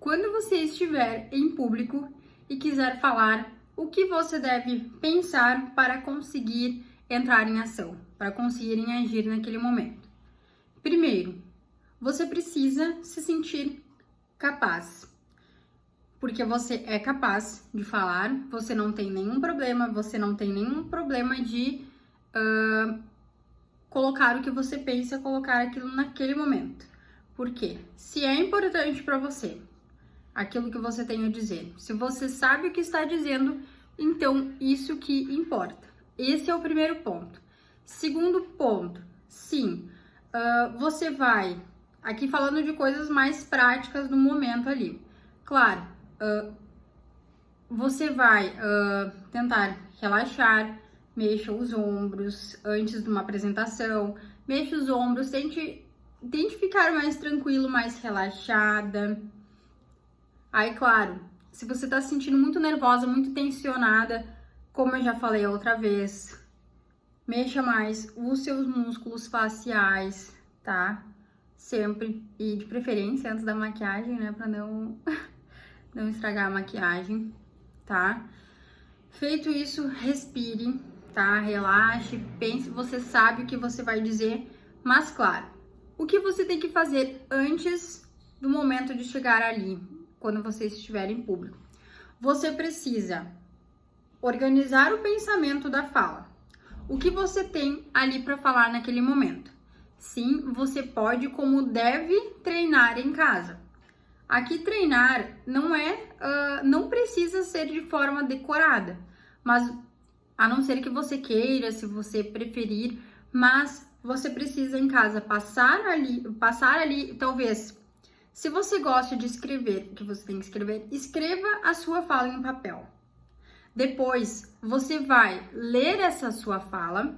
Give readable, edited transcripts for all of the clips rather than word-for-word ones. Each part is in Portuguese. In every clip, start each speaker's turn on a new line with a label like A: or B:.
A: quando você estiver em público e quiser falar, o que você deve pensar para conseguir entrar em ação, para conseguirem agir naquele momento? Primeiro, você precisa se sentir capaz, porque você é capaz de falar, você não tem nenhum problema, de colocar o que você pensa, colocar aquilo naquele momento. Por quê? Se é importante para você aquilo que você tem a dizer, se você sabe o que está dizendo, então isso que importa. Esse é o primeiro ponto. Segundo ponto, sim, você vai, aqui falando de coisas mais práticas do momento ali, claro, você vai tentar relaxar, mexa os ombros antes de uma apresentação, mexa os ombros, tente ficar mais tranquilo, mais relaxada. Aí, claro, se você tá se sentindo muito nervosa, muito tensionada, como eu já falei outra vez, mexa mais os seus músculos faciais, tá? Sempre, e de preferência antes da maquiagem, né, pra não estragar a maquiagem, tá? Feito isso, respire, tá? Relaxe, pense, você sabe o que você vai dizer, mas claro, o que você tem que fazer antes do momento de chegar ali, quando você estiver em público? Você precisa organizar o pensamento da fala. O que você tem ali para falar naquele momento? Sim, você pode, como deve, treinar em casa. Aqui treinar não precisa ser de forma decorada, mas a não ser que você queira, se você preferir, mas você precisa em casa passar ali, talvez, se você gosta de escrever, o que você tem que escrever, escreva a sua fala em papel. Depois, você vai ler essa sua fala,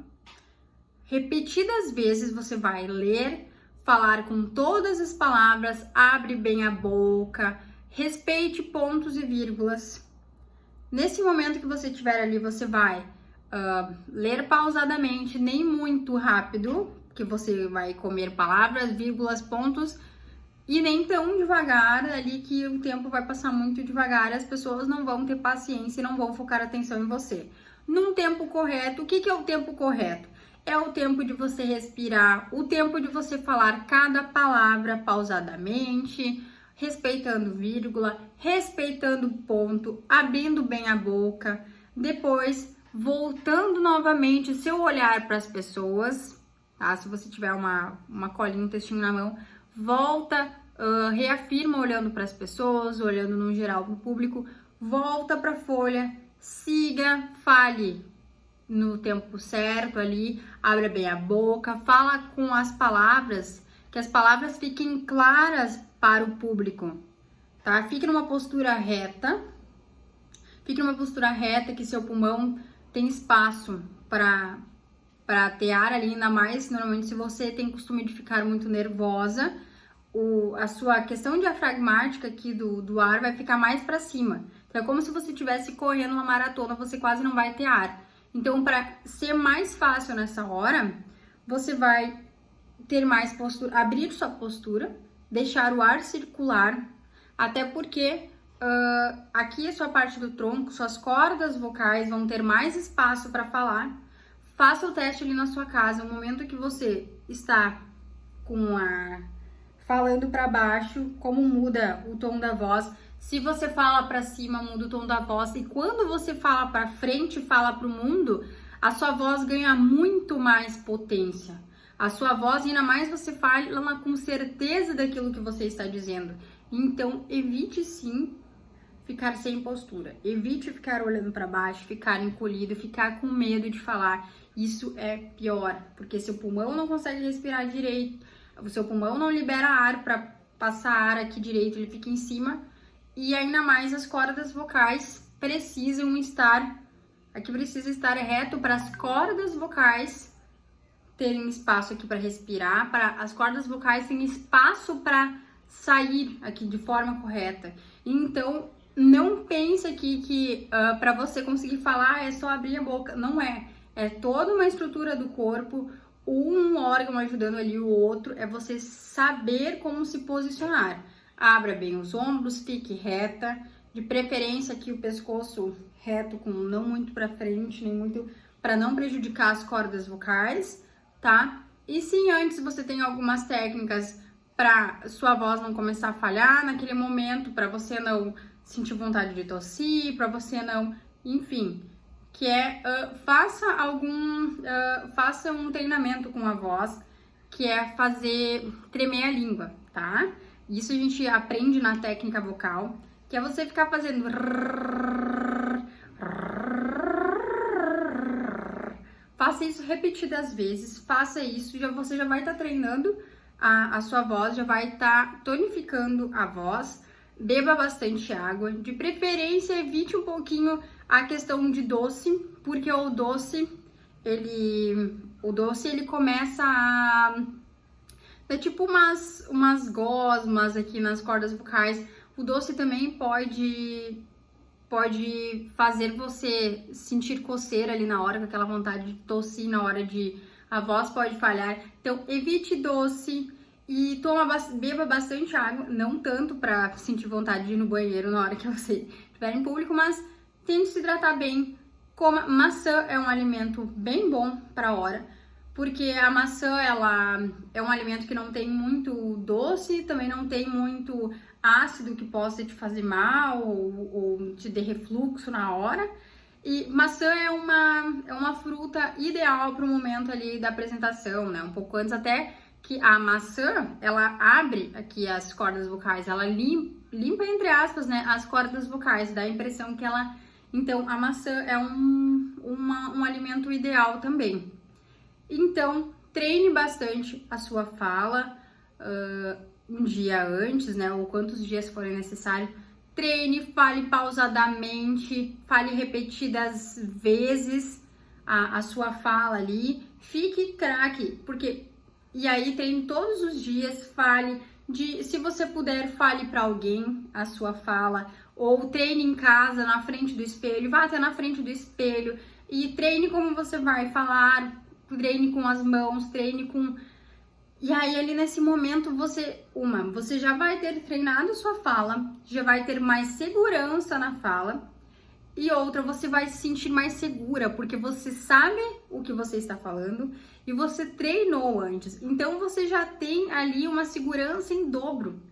A: repetidas vezes você vai ler, falar com todas as palavras, abre bem a boca, respeite pontos e vírgulas. Nesse momento que você estiver ali, você vai ler pausadamente, nem muito rápido, que você vai comer palavras, vírgulas, pontos, e nem tão devagar ali que o tempo vai passar muito devagar, as pessoas não vão ter paciência e não vão focar atenção em você. Num tempo correto, o que é o tempo correto? É o tempo de você respirar, o tempo de você falar cada palavra pausadamente, respeitando vírgula, respeitando ponto, abrindo bem a boca, depois voltando novamente seu olhar para as pessoas, tá? Se você tiver uma colinha, um textinho na mão, volta, reafirma olhando para as pessoas, olhando no geral para o público, volta para a folha, siga, fale no tempo certo ali, abre bem a boca, fala com as palavras, que as palavras fiquem claras para o público, tá? Fique numa postura reta, que seu pulmão tem espaço para ter ar ali, ainda mais, normalmente, se você tem costume de ficar muito nervosa, a sua questão diafragmática aqui do ar vai ficar mais para cima. Então, é como se você estivesse correndo uma maratona, você quase não vai ter ar. Então, para ser mais fácil nessa hora, você vai ter mais postura, abrir sua postura, deixar o ar circular, até porque aqui é sua parte do tronco, suas cordas vocais vão ter mais espaço para falar. Faça o teste ali na sua casa, no momento que você está falando para baixo, como muda o tom da voz. Se você fala para cima, muda o tom da voz. E quando você fala para frente, fala para o mundo, a sua voz ganha muito mais potência. A sua voz, ainda mais você fala com certeza daquilo que você está dizendo. Então, evite sim ficar sem postura. Evite ficar olhando para baixo, ficar encolhido, ficar com medo de falar. Isso é pior, porque seu pulmão não consegue respirar direito, o seu pulmão não libera ar para passar ar aqui direito, ele fica em cima. E ainda mais as cordas vocais precisam estar, aqui precisa estar reto para as cordas vocais terem espaço aqui para respirar, para as cordas vocais terem espaço para sair aqui de forma correta. Então, não pense aqui que para você conseguir falar é só abrir a boca. Não é. É toda uma estrutura do corpo, um órgão ajudando ali o outro, é você saber como se posicionar. abra bem os ombros, fique reta, de preferência aqui o pescoço reto, com não muito para frente, nem muito para não prejudicar as cordas vocais, tá? E se antes você tem algumas técnicas para sua voz não começar a falhar naquele momento, para você não sentir vontade de tossir, para você não, enfim, que é faça um treinamento com a voz, que é fazer tremer a língua, tá? Isso a gente aprende na técnica vocal, que é você ficar fazendo faça isso repetidas vezes, faça isso, você já vai estar treinando a sua voz, já vai estar tonificando a voz. Beba bastante água, de preferência evite um pouquinho a questão de doce, porque o doce ele começa a dar tipo umas gosmas aqui nas cordas vocais. O doce também pode fazer você sentir coceira ali na hora, com aquela vontade de tossir na hora a voz pode falhar. Então, evite doce e beba bastante água, não tanto para sentir vontade de ir no banheiro na hora que você estiver em público, mas tente se hidratar bem. Coma maçã, é um alimento bem bom para a hora, porque a maçã, ela é um alimento que não tem muito doce, também não tem muito ácido que possa te fazer mal ou te dar refluxo na hora. E maçã é uma fruta ideal para o momento ali da apresentação, né? Um pouco antes até que a maçã, ela abre aqui as cordas vocais, ela limpa entre aspas, né, as cordas vocais, dá a impressão que ela... Então, a maçã é um alimento ideal também. Então, treine bastante a sua fala um dia antes, né, ou quantos dias forem necessários. Treine, fale pausadamente, fale repetidas vezes a sua fala ali. Fique craque, porque... E aí, treine todos os dias, se você puder, fale para alguém a sua fala, ou treine em casa, na frente do espelho, vá até na frente do espelho e treine como você vai falar, treine com as mãos, treine com... E aí, ali nesse momento, você já vai ter treinado sua fala, já vai ter mais segurança na fala, e outra, você vai se sentir mais segura, porque você sabe o que você está falando e você treinou antes. Então, você já tem ali uma segurança em dobro,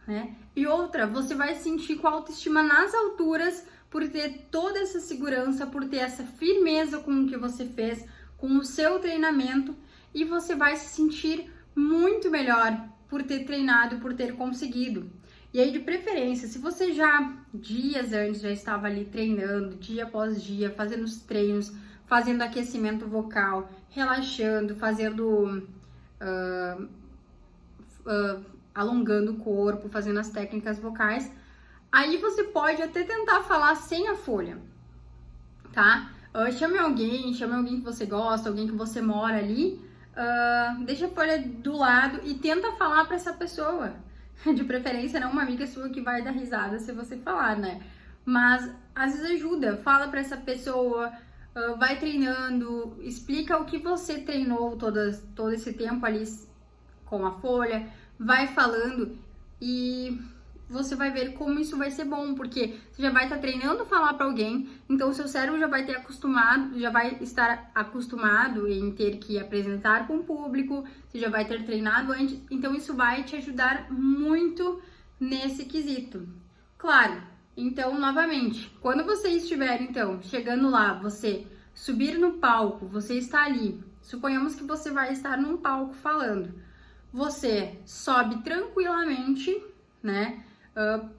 A: né? E outra, você vai se sentir com a autoestima nas alturas por ter toda essa segurança, por ter essa firmeza com o que você fez, com o seu treinamento, e você vai se sentir muito melhor por ter treinado, por ter conseguido. E aí, de preferência, se você já dias antes já estava ali treinando, dia após dia, fazendo os treinos, fazendo aquecimento vocal, relaxando, fazendo alongando o corpo, fazendo as técnicas vocais, aí você pode até tentar falar sem a folha, tá? Chame alguém que você gosta, alguém que você mora ali, deixa a folha do lado e tenta falar para essa pessoa. De preferência, não uma amiga sua que vai dar risada se você falar, né? Mas às vezes ajuda, fala para essa pessoa, vai treinando, explica o que você treinou todo esse tempo ali com a folha, vai falando e você vai ver como isso vai ser bom, porque você já vai estar treinando falar para alguém, então o seu cérebro já vai estar acostumado em ter que apresentar para um público, você já vai ter treinado antes, então isso vai te ajudar muito nesse quesito. Claro, então, novamente, quando você estiver, então, chegando lá, você subir no palco, você está ali, suponhamos que você vai estar num palco falando, você sobe tranquilamente, né?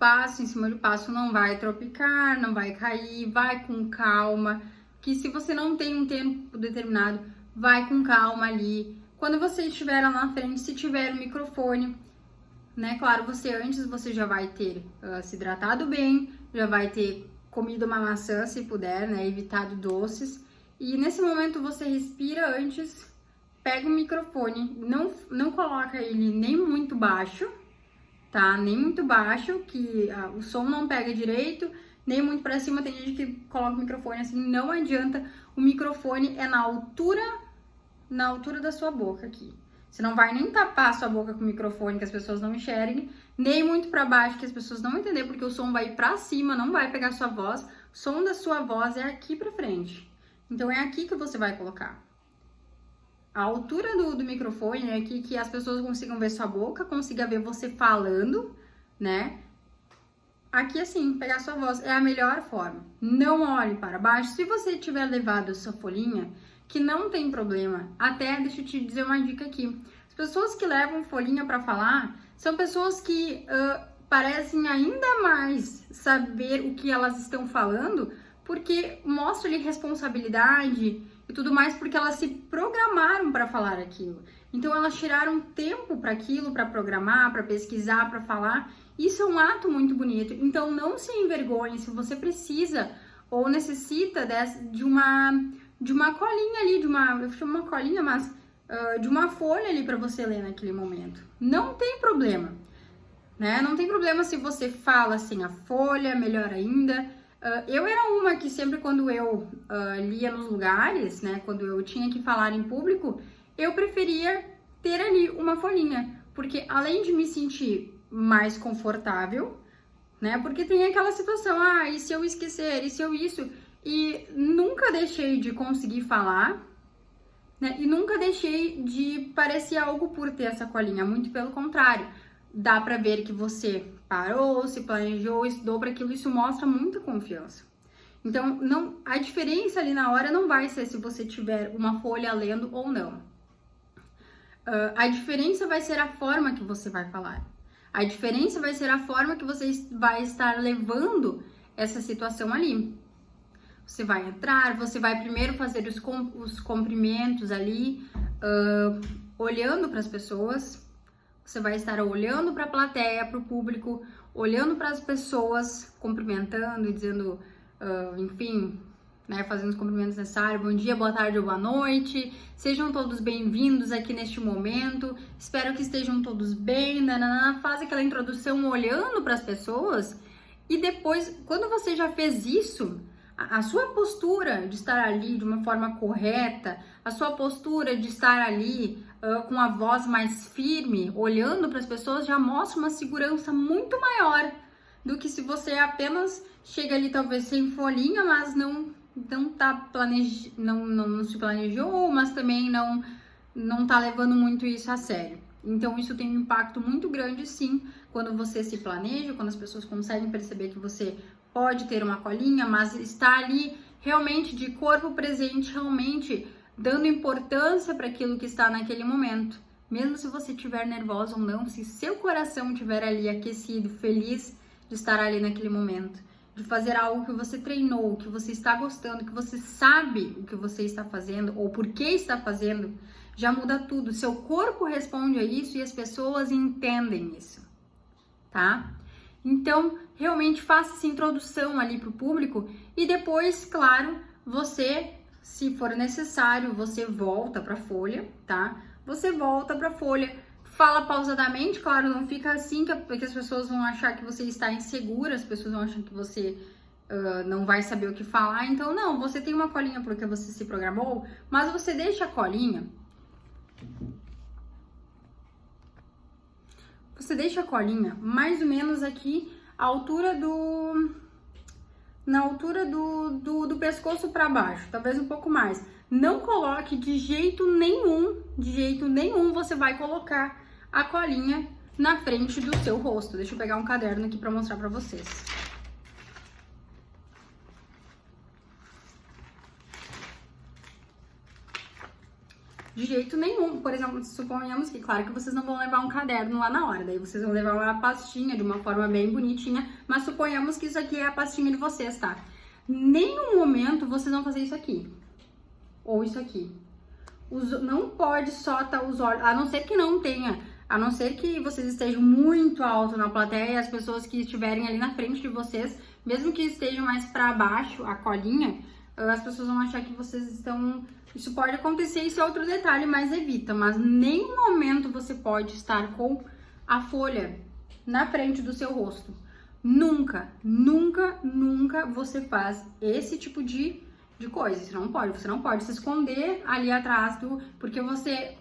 A: Passo em cima de passo, não vai tropicar, não vai cair, vai com calma, que se você não tem um tempo determinado, vai com calma ali. Quando você estiver lá na frente, se tiver o microfone, né, claro, você já vai ter se hidratado bem, já vai ter comido uma maçã, se puder, né, evitado doces, e nesse momento você respira antes, pega o microfone, não coloca ele nem muito baixo, tá? Nem muito baixo, que o som não pega direito, nem muito pra cima. Tem gente que coloca o microfone assim, não adianta. O microfone é na altura da sua boca aqui. Você não vai nem tapar a sua boca com o microfone, que as pessoas não enxerguem, nem muito para baixo, que as pessoas não vão entender, porque o som vai ir para cima, não vai pegar sua voz. O som da sua voz é aqui para frente. Então, é aqui que você vai colocar. A altura do microfone é aqui que as pessoas consigam ver sua boca, consigam ver você falando, né? Aqui assim, pegar sua voz é a melhor forma. Não olhe para baixo. Se você tiver levado a sua folhinha, que não tem problema. Até, deixa eu te dizer uma dica aqui. As pessoas que levam folhinha para falar são pessoas que parecem ainda mais saber o que elas estão falando, porque mostra ali responsabilidade e tudo mais, porque elas se programaram para falar aquilo. Então, elas tiraram tempo para aquilo, para programar, para pesquisar, para falar. Isso é um ato muito bonito. Então, não se envergonhe se você precisa ou necessita de uma colinha ali, eu chamo uma colinha, mas de uma folha ali para você ler naquele momento. Não tem problema, né? Não tem problema se você fala sem a folha, melhor ainda. Eu era uma que sempre quando eu lia nos lugares, né, quando eu tinha que falar em público, eu preferia ter ali uma folhinha, porque além de me sentir mais confortável, né, porque tem aquela situação, e se eu esquecer, e se eu isso, e nunca deixei de conseguir falar, né, e nunca deixei de parecer algo por ter essa colinha, muito pelo contrário. Dá pra ver que você parou, se planejou, estudou para aquilo, isso mostra muita confiança. Então, a diferença ali na hora não vai ser se você tiver uma folha lendo ou não. A diferença vai ser a forma que você vai falar. A diferença vai ser a forma que você vai estar levando essa situação ali. Você vai entrar, você vai primeiro fazer os cumprimentos ali, olhando para as pessoas. Você vai estar olhando para a plateia, para o público, olhando para as pessoas, cumprimentando e dizendo, enfim, né, fazendo os cumprimentos necessários. Bom dia, boa tarde ou boa noite. Sejam todos bem-vindos aqui neste momento. Espero que estejam todos bem. Nanana. Faz aquela introdução olhando para as pessoas e depois, quando você já fez isso, a sua postura de estar ali de uma forma correta, a sua postura de estar ali com a voz mais firme, olhando para as pessoas, já mostra uma segurança muito maior do que se você apenas chega ali talvez sem folhinha, mas não se planejou, mas também não tá levando muito isso a sério. Então isso tem um impacto muito grande, sim, quando você se planeja, quando as pessoas conseguem perceber que você pode ter uma colinha, mas está ali realmente de corpo presente, realmente dando importância para aquilo que está naquele momento. Mesmo se você estiver nervosa ou não, se seu coração estiver ali aquecido, feliz de estar ali naquele momento, de fazer algo que você treinou, que você está gostando, que você sabe o que você está fazendo ou por que está fazendo, já muda tudo. Seu corpo responde a isso e as pessoas entendem isso, tá? Então, realmente faça essa introdução ali para o público e depois, claro, você, se for necessário, você volta para a folha, tá? Você volta para a folha, fala pausadamente, claro, não fica assim, porque as pessoas vão achar que você está insegura, as pessoas vão achar que você não vai saber o que falar. Então, não, você tem uma colinha porque você se programou, mas você deixa a colinha. Você deixa a colinha mais ou menos aqui, na altura do pescoço para baixo, talvez um pouco mais. Não coloque de jeito nenhum você vai colocar a colinha na frente do seu rosto. Deixa eu pegar um caderno aqui para mostrar para vocês. De jeito nenhum. Por exemplo, suponhamos que, claro, que vocês não vão levar um caderno lá na hora, daí vocês vão levar uma pastinha de uma forma bem bonitinha, mas suponhamos que isso aqui é a pastinha de vocês, tá? Nenhum momento vocês vão fazer isso aqui, ou isso aqui. Não pode só estar os olhos, a não ser que não tenha, a não ser que vocês estejam muito alto na plateia e as pessoas que estiverem ali na frente de vocês, mesmo que estejam mais para baixo, a colinha, as pessoas vão achar que vocês estão... Isso pode acontecer, isso é outro detalhe, mas evita. Mas nenhum momento você pode estar com a folha na frente do seu rosto. Nunca, nunca, nunca você faz esse tipo de coisa. Você não pode se esconder ali atrás porque você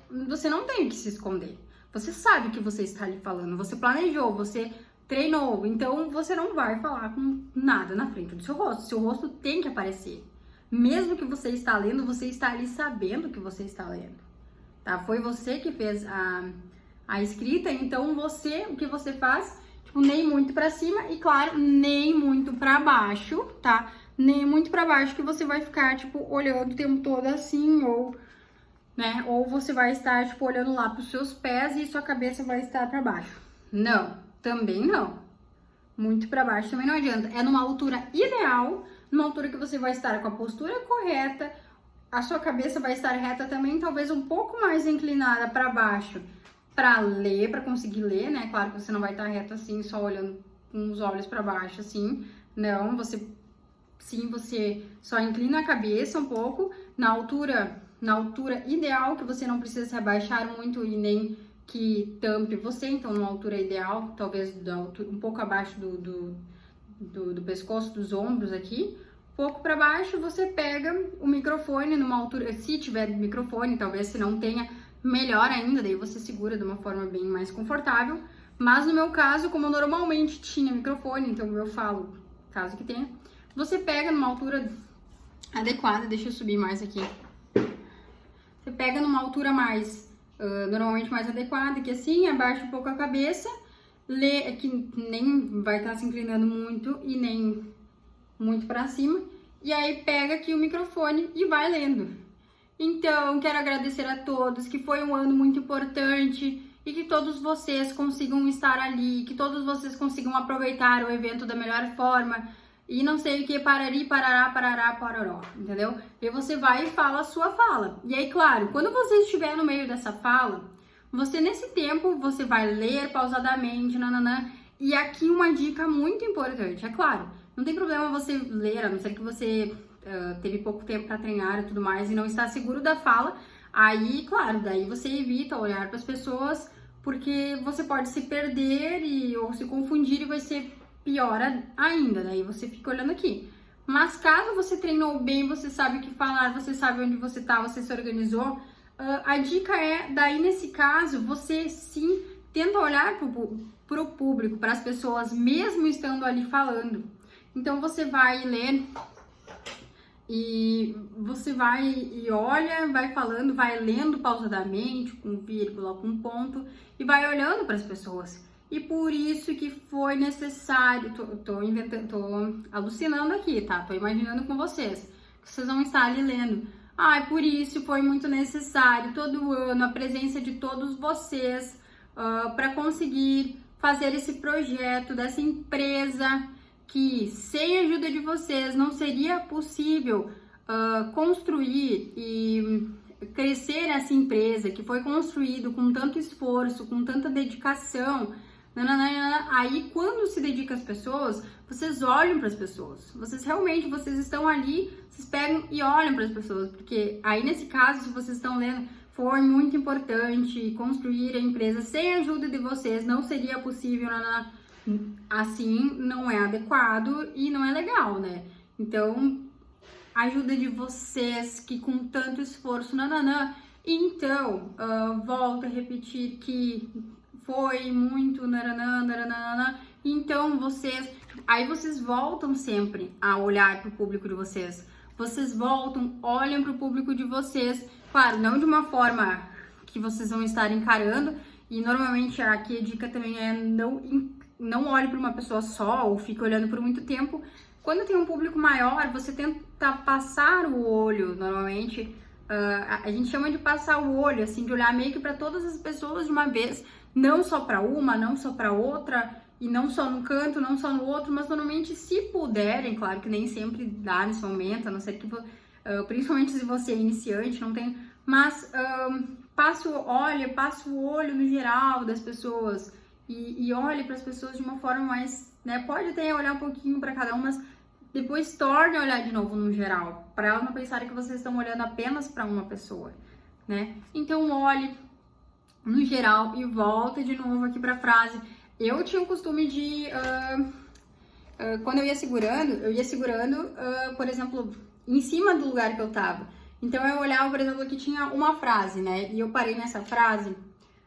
A: não tem que se esconder. Você sabe o que você está ali falando, você planejou, você treinou, então você não vai falar com nada na frente do seu rosto. Seu rosto tem que aparecer. Mesmo que você está lendo, você está ali sabendo que você está lendo, tá? Foi você que fez a escrita, então você, o que você faz, tipo, nem muito pra cima e, claro, nem muito pra baixo, tá? Nem muito pra baixo que você vai ficar, tipo, olhando o tempo todo assim, ou, né? Ou você vai estar, tipo, olhando lá pros seus pés e sua cabeça vai estar pra baixo. Não, também não. Muito pra baixo também não adianta. É numa altura ideal, numa altura que você vai estar com a postura correta, a sua cabeça vai estar reta também, talvez um pouco mais inclinada pra baixo, pra ler, pra conseguir ler, né? Claro que você não vai estar reto assim, só olhando com os olhos pra baixo, assim. Não, você só inclina a cabeça um pouco na altura ideal, que você não precisa se abaixar muito e nem que tampe você, então numa altura ideal, talvez um pouco abaixo do pescoço, dos ombros aqui, um pouco para baixo. Você pega o microfone numa altura, se tiver microfone, talvez se não tenha, melhor ainda, daí você segura de uma forma bem mais confortável. Mas no meu caso, como eu normalmente tinha microfone, então eu falo, caso que tenha, você pega numa altura adequada, deixa eu subir mais aqui. Você pega numa altura mais, normalmente mais adequada, que assim, abaixa um pouco a cabeça, lê, que nem vai estar se inclinando muito e nem muito para cima, e aí pega aqui o microfone e vai lendo. Então, quero agradecer a todos, que foi um ano muito importante e que todos vocês consigam estar ali, que todos vocês consigam aproveitar o evento da melhor forma e não sei o que, parari, parará, parará, pororó, entendeu? E você vai e fala a sua fala. E aí, claro, quando você estiver no meio dessa fala, você nesse tempo, você vai ler pausadamente, nananã, e aqui uma dica muito importante, é claro, não tem problema você ler, a não ser que você teve pouco tempo para treinar e tudo mais e não está seguro da fala, aí, claro, daí você evita olhar para as pessoas, porque você pode se perder ou se confundir e vai ser pior ainda, daí você fica olhando aqui. Mas caso você treinou bem, você sabe o que falar, você sabe onde você tá, você se organizou, a dica é, daí nesse caso, você sim tenta olhar pro público, para as pessoas, mesmo estando ali falando. Então você vai ler e você vai e olha, vai falando, vai lendo pausadamente, com vírgula, com ponto, e vai olhando para as pessoas. E por isso que foi necessário, tô alucinando aqui, tá? Tô imaginando com vocês, que vocês vão estar ali lendo. Por isso foi muito necessário, todo ano, a presença de todos vocês, para conseguir fazer esse projeto dessa empresa, que sem a ajuda de vocês não seria possível construir e crescer essa empresa, que foi construído com tanto esforço, com tanta dedicação. Aí quando se dedica às pessoas, vocês olham para as pessoas, vocês estão ali, vocês pegam e olham para as pessoas, porque aí nesse caso, se vocês estão lendo, foi muito importante construir a empresa, sem a ajuda de vocês não seria possível, assim não é adequado e não é legal, né? Então, a ajuda de vocês, que com tanto esforço, então, volto a repetir que foi muito, então aí vocês voltam sempre a olhar para o público de vocês, olham para o público de vocês, claro, não de uma forma que vocês vão estar encarando, e normalmente aqui a dica também é não olhe para uma pessoa só ou fique olhando por muito tempo. Quando tem um público maior, você tenta passar o olho, normalmente, a gente chama de passar o olho, assim, de olhar meio que para todas as pessoas de uma vez, não só para uma, não só para outra, e não só num canto, não só no outro, mas normalmente, se puderem, claro que nem sempre dá nesse momento, a não ser que, principalmente se você é iniciante, não tem, mas passa o olho no geral das pessoas, e olhe para as pessoas de uma forma mais, né, pode até olhar um pouquinho para cada um, mas depois torne a olhar de novo no geral, para elas não pensarem que vocês estão olhando apenas para uma pessoa, né? Então olhe no geral e volta de novo aqui para a frase. Eu tinha o costume de, quando eu ia segurando, por exemplo, em cima do lugar que eu tava. Então eu olhava, por exemplo, que tinha uma frase, né? E eu parei nessa frase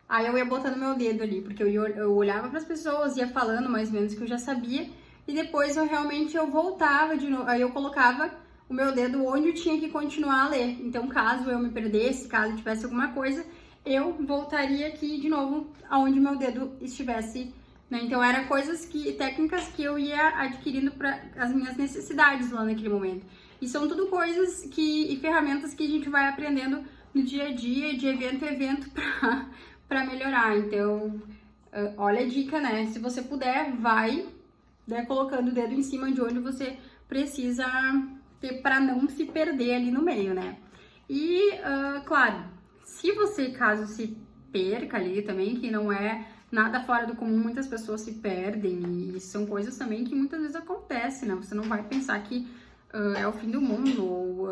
A: Aí eu ia botando meu dedo ali, porque eu olhava para as pessoas, ia falando mais ou menos o que eu já sabia, e depois eu voltava de novo, aí eu colocava o meu dedo onde eu tinha que continuar a ler. Então, caso eu me perdesse, caso tivesse alguma coisa, eu voltaria aqui de novo aonde meu dedo estivesse, né? Então, eram técnicas que eu ia adquirindo para as minhas necessidades lá naquele momento. E são tudo coisas e ferramentas que a gente vai aprendendo no dia a dia, de evento a evento, para melhorar. Então, olha a dica, né? Se você puder, vai, né, colocando o dedo em cima de onde você precisa ter para não se perder ali no meio, né? E, claro, se você, caso se perca ali também, que não é nada fora do comum, muitas pessoas se perdem e são coisas também que muitas vezes acontecem, né? Você não vai pensar que é o fim do mundo ou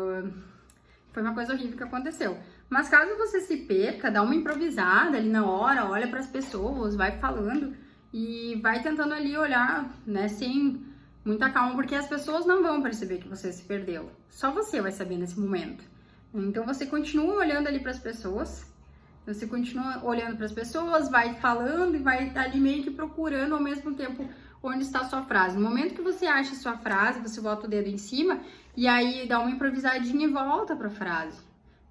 A: foi uma coisa horrível que aconteceu. Mas caso você se perca, dá uma improvisada ali na hora, olha para as pessoas, vai falando e vai tentando ali olhar, né, sem muita calma, porque as pessoas não vão perceber que você se perdeu. Só você vai saber nesse momento. Então você continua olhando ali para as pessoas, vai falando e vai ali meio que procurando ao mesmo tempo onde está a sua frase. No momento que você acha a sua frase, você bota o dedo em cima e aí dá uma improvisadinha e volta para a frase,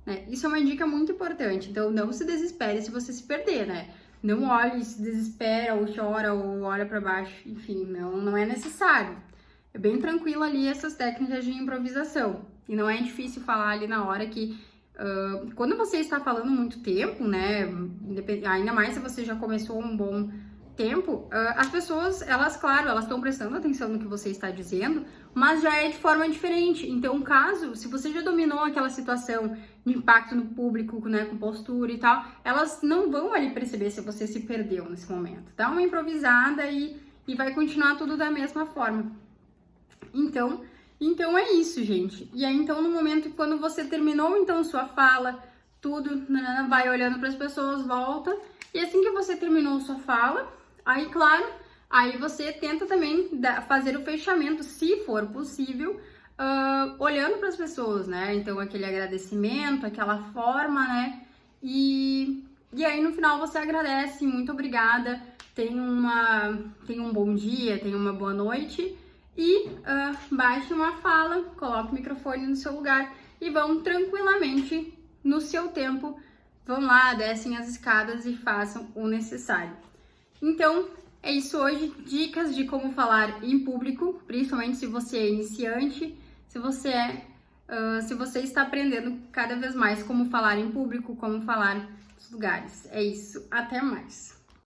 A: né? Isso é uma dica muito importante. Então não se desespere se você se perder, né? Não olhe e se desespera ou chora ou olha para baixo, enfim, não é necessário. É bem tranquilo ali essas técnicas de improvisação. E não é difícil falar ali na hora que quando você está falando muito tempo, né, ainda mais se você já começou um bom tempo, as pessoas, elas estão prestando atenção no que você está dizendo, mas já é de forma diferente. Então, se você já dominou aquela situação de impacto no público, né, com postura e tal, elas não vão ali perceber se você se perdeu nesse momento. Dá uma improvisada e vai continuar tudo da mesma forma. Então é isso, gente. E aí, então, no momento que quando você terminou, então, sua fala, tudo, vai olhando para as pessoas, volta. E assim que você terminou sua fala, aí, claro, aí você tenta também fazer o fechamento, se for possível, olhando para as pessoas, né? Então, aquele agradecimento, aquela forma, né? E aí, no final, você agradece, muito obrigada, tenha um bom dia, tenha uma boa noite. E baixe uma fala, coloque o microfone no seu lugar e vão tranquilamente no seu tempo. Vão lá, descem as escadas e façam o necessário. Então, é isso hoje. Dicas de como falar em público, principalmente se você é iniciante, se você está aprendendo cada vez mais como falar em público, como falar nos lugares. É isso. Até mais.